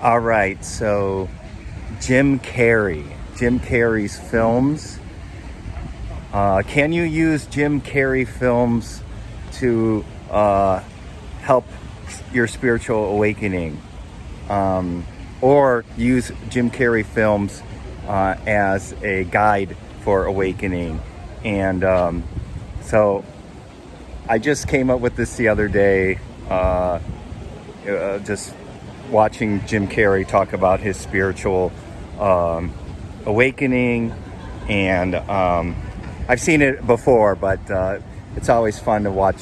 All right, so Jim Carrey's films. Can you use Jim Carrey films to help your spiritual awakening? Or use Jim Carrey films as a guide for awakening? And so I just came up with this the other day, just watching Jim Carrey talk about his spiritual awakening. And I've seen it before, but it's always fun to watch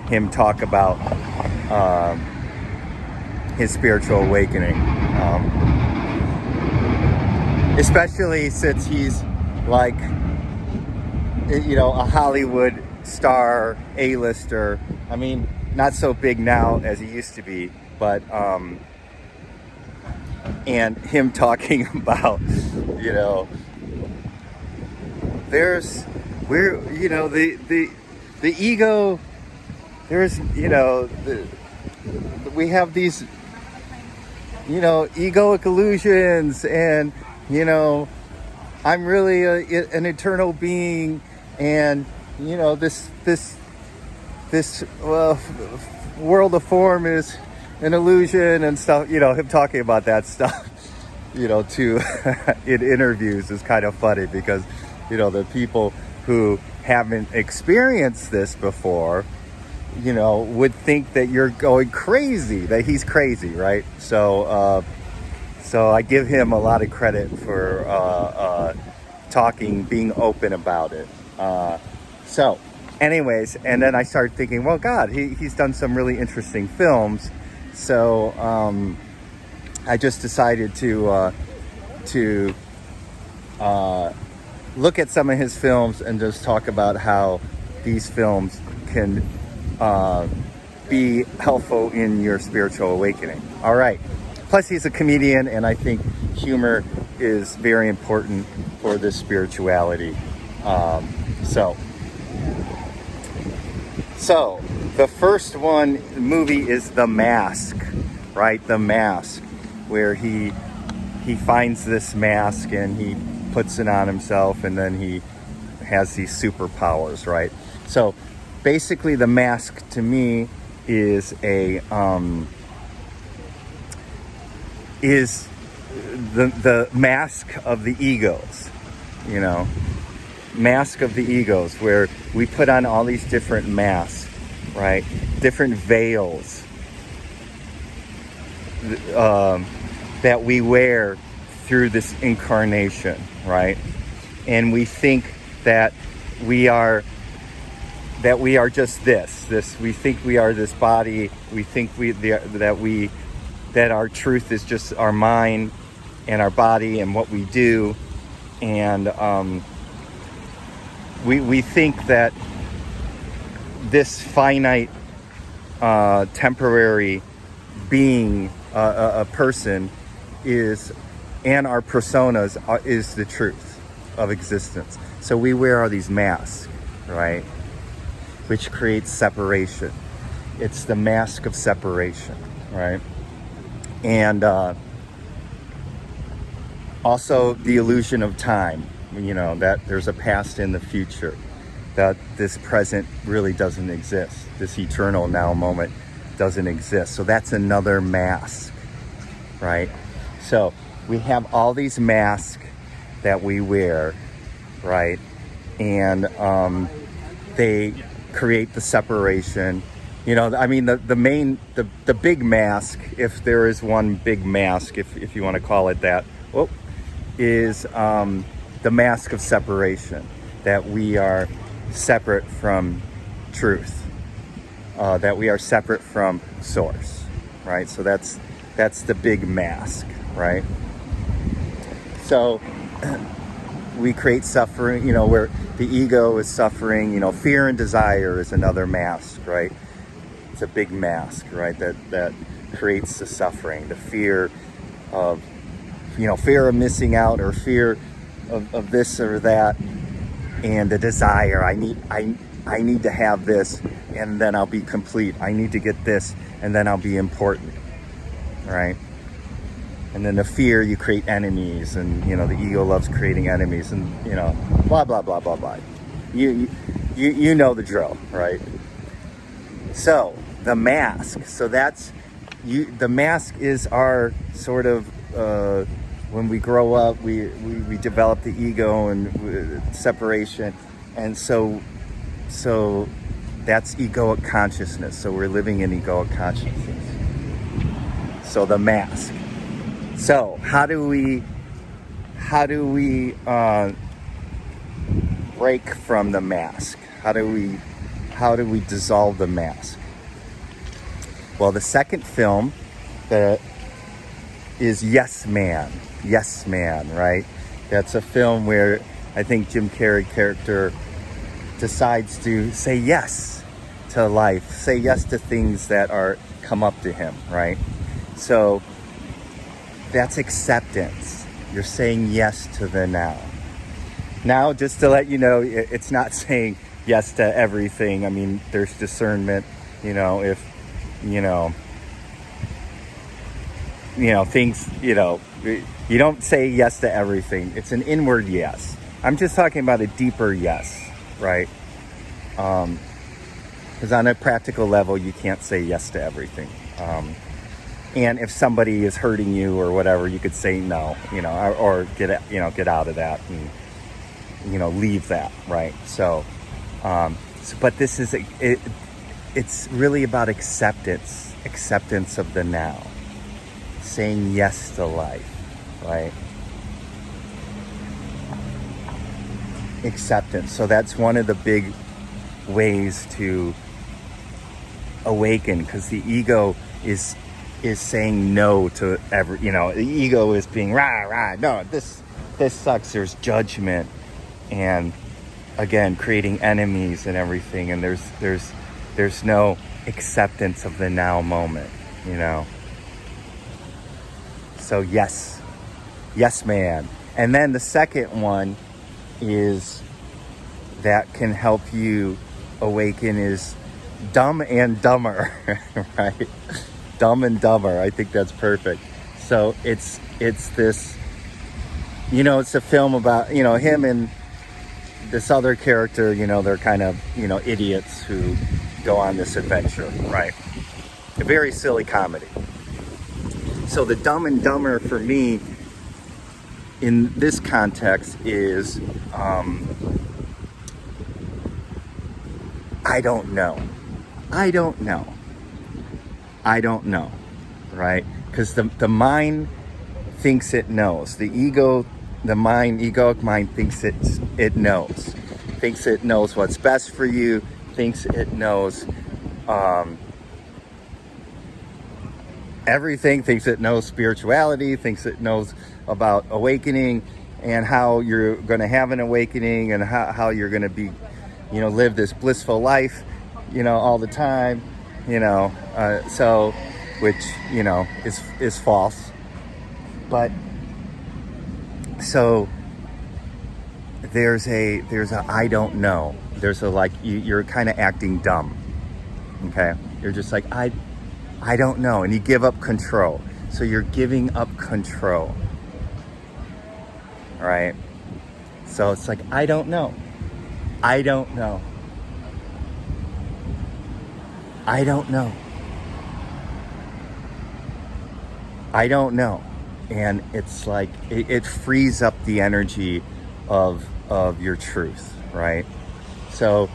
him talk about his spiritual awakening. Especially since he's like, a Hollywood star, A-lister. I mean, not so big now as he used to be, but and him talking about, the ego, we have these, egoic illusions, and, I'm really an eternal being, and, this world of form is an illusion and stuff. Him talking about that stuff, to in interviews is kind of funny, because, the people who haven't experienced this before, would think that you're going crazy, that he's crazy, right? So I give him a lot of credit for being open about it. So anyways, and then I started thinking, well, God, he's done some really interesting films. So I just decided to look at some of his films and just talk about how these films can be helpful in your spiritual awakening. All right. Plus, he's a comedian, and I think humor is very important for this spirituality. So the first movie is The Mask, right? The Mask, where he finds this mask and he puts it on himself, and then he has these superpowers, right? So basically, The Mask to me is the mask of the egos, mask of the egos, where we put on all these different masks, right? Different veils that we wear through this incarnation, right? And we think that we are just this. We think we are this body. We think that our truth is just our mind and our body and what we do, and we think that this finite, temporary being, a person, and our personas is the truth of existence. So we wear all these masks, right? Which creates separation. It's the mask of separation, right? And also the illusion of time, that there's a past and the future, that this present really doesn't exist. This eternal now moment doesn't exist. So that's another mask, right? So we have all these masks that we wear, right? And they create the separation. The big mask, if there is one big mask, if you want to call it that, is the mask of separation, that we are separate from truth, that we are separate from source, right? So that's the big mask, right? So we create suffering, where the ego is suffering. Fear and desire is another mask, right? It's a big mask, right? That creates the suffering, the fear of missing out, or fear of this or that, and the desire. I need to have this, and then I'll be complete. I need to get this, and then I'll be important, right? And then the fear, you create enemies, and the ego loves creating enemies, and blah blah blah blah blah. You know the drill, right? So the mask. So that's the mask is our sort of when we grow up, we develop the ego and separation, and so that's egoic consciousness. So we're living in egoic consciousness. So the mask. So how do we break from the mask? How do we dissolve the mask? Well, the second film that is Yes Man, right? That's a film where I think Jim Carrey character decides to say yes to life, say yes to things that come up to him, right? So that's acceptance. You're saying yes to the now. Now, just to let you know, it's not saying yes to everything. I mean, there's discernment, if, things, you don't say yes to everything. It's an inward yes. I'm just talking about a deeper yes, right? Because on a practical level, you can't say yes to everything. And if somebody is hurting you or whatever, you could say no, or get out of that and, leave that, right? So but this is, it's really about acceptance of the now, saying yes to life, right? Acceptance. So that's one of the big ways to awaken, because the ego is saying no to every, the ego is being no, this sucks. There's judgment, and again, creating enemies and everything, and there's no acceptance of the now moment, So yes man. And then the second one is that can help you awaken is Dumb and Dumber, right? Dumb and Dumber. I think that's perfect. So it's this, it's a film about, him and this other character, they're kind of, idiots who go on this adventure, right? A very silly comedy. So the Dumb and Dumber for me in this context is, I don't know, right? Because the mind thinks it knows. The egoic mind thinks it knows what's best for you, thinks it knows everything, thinks it knows spirituality, thinks it knows about awakening and how you're going to have an awakening and how you're going to be, live this blissful life, all the time, so, which, is false. But so there's a I don't know. There's a you're kind of acting dumb. Okay? You're just like, I don't know. And you give up control. So you're giving up control. All right? So it's like, I don't know. I don't know. And it's like, it frees up the energy of your truth, right? So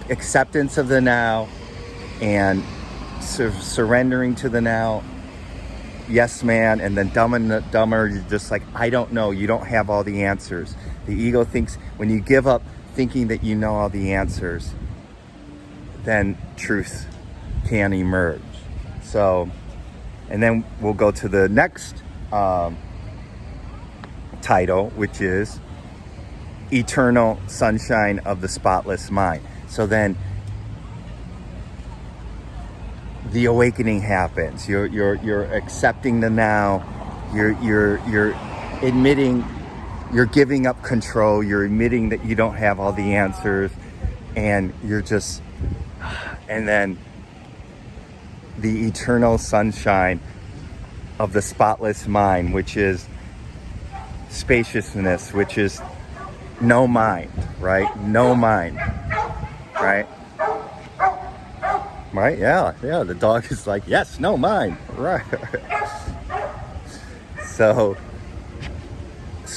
acceptance of the now and surrendering to the now, yes man, and then Dumb and Dumber, you're just like, I don't know, you don't have all the answers. The ego thinks, when you give up thinking that you know all the answers, then truth can emerge. So, and then we'll go to the next title, which is Eternal Sunshine of the Spotless Mind. So then the awakening happens. You're accepting the now. You're admitting, you're giving up control. You're admitting that you don't have all the answers, and and then the eternal sunshine of the spotless mind, which is spaciousness, which is no mind, right? No mind, right? Right? Yeah. The dog is like, yes, no mind, right? So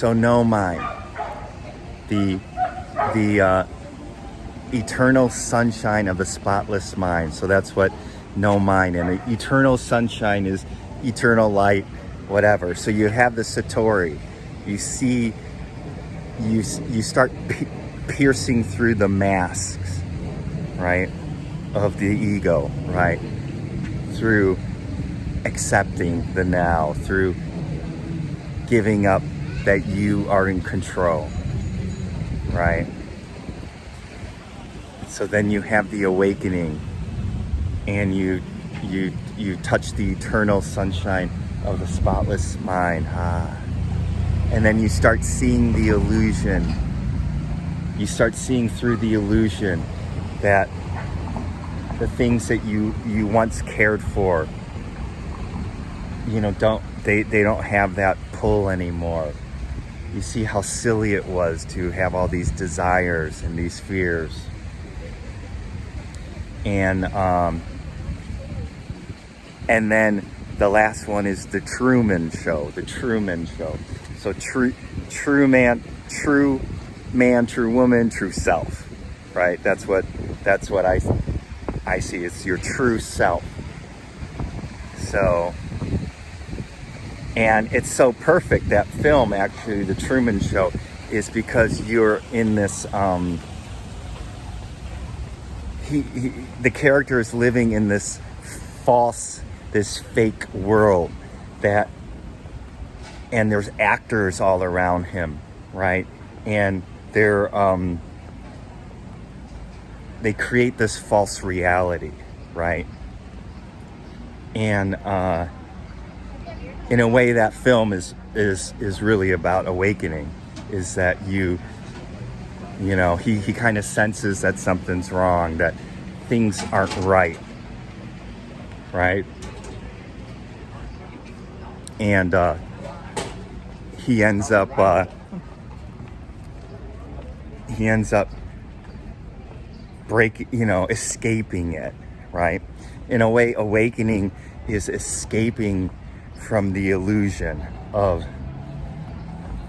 no mind. The eternal sunshine of the spotless mind. So that's what no mind, and the eternal sunshine is eternal light, whatever. So you have the Satori. You see, you start piercing through the masks, right, of the ego, right, through accepting the now, through giving up that you are in control, right? So then you have the awakening, and you touch the eternal sunshine of the spotless mind. And then you start seeing the illusion. You start seeing through the illusion that the things that you once cared for, they don't have that pull anymore. You see how silly it was to have all these desires and these fears. And then the last one is the Truman Show. The Truman Show. So true man, true woman, true self, right? That's what I see. It's your true self. So, and it's so perfect, that film, actually, the Truman Show, is because you're in this. The character is living in this fake world and there's actors all around him, right? And they create this false reality, right? And in a way, that film is really about awakening. Is that he kind of senses that something's wrong, that things aren't right, and he ends up escaping it, right? In a way, awakening is escaping from the illusion of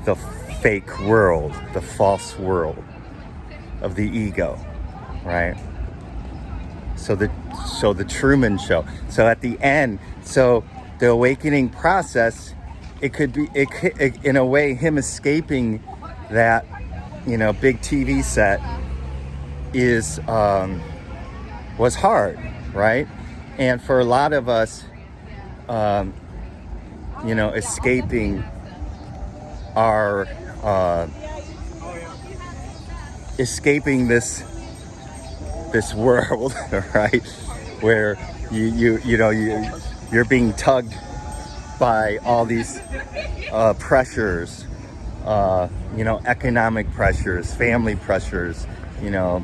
the fake world, the false world of the ego, right? So the Truman Show. So at the end, so the awakening process, it could in a way, him escaping that, big TV set was hard, right? And for a lot of us, escaping our escaping this world, right, where you're being tugged by all these pressures, economic pressures, family pressures,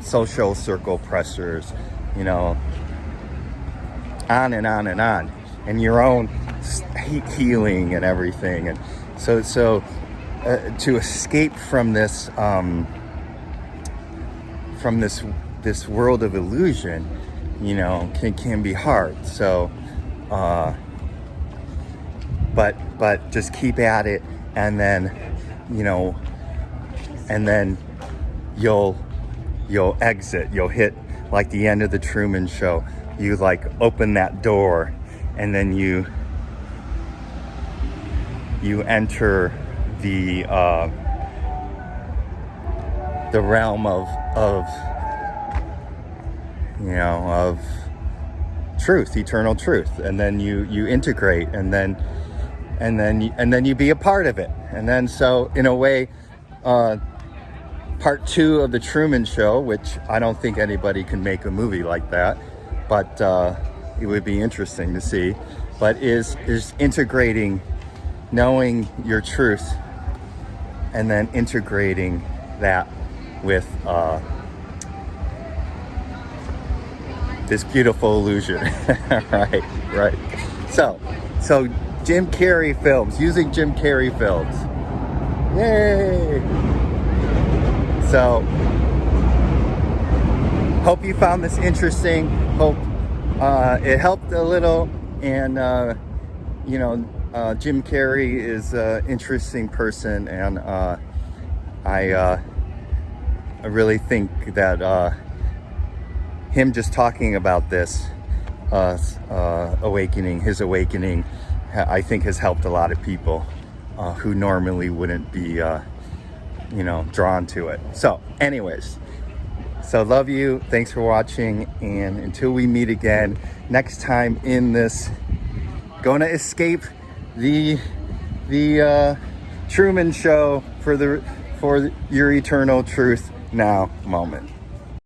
social circle pressures, on and on and on, and your own healing and everything. And so to escape from this this world of illusion, can be hard. So but just keep at it, and then you'll exit, you'll hit like the end of the Truman Show. You open that door, and then you enter the realm of truth, eternal truth, and then you integrate, and then you be a part of it. And then, so in a way, part 2 of the Truman Show, which I don't think anybody can make a movie like that, but it would be interesting to see, but is integrating, knowing your truth, and then integrating that with this beautiful illusion. right. So Jim Carrey films, using Jim Carrey films. Yay! So, hope you found this interesting. Hope it helped a little. And, Jim Carrey is an interesting person. And I really think that him just talking about this awakening, his awakening, I think has helped a lot of people who normally wouldn't be, drawn to it. So anyways, so love you. Thanks for watching. And until we meet again next time in this, gonna escape the Truman Show for your eternal truth now moment.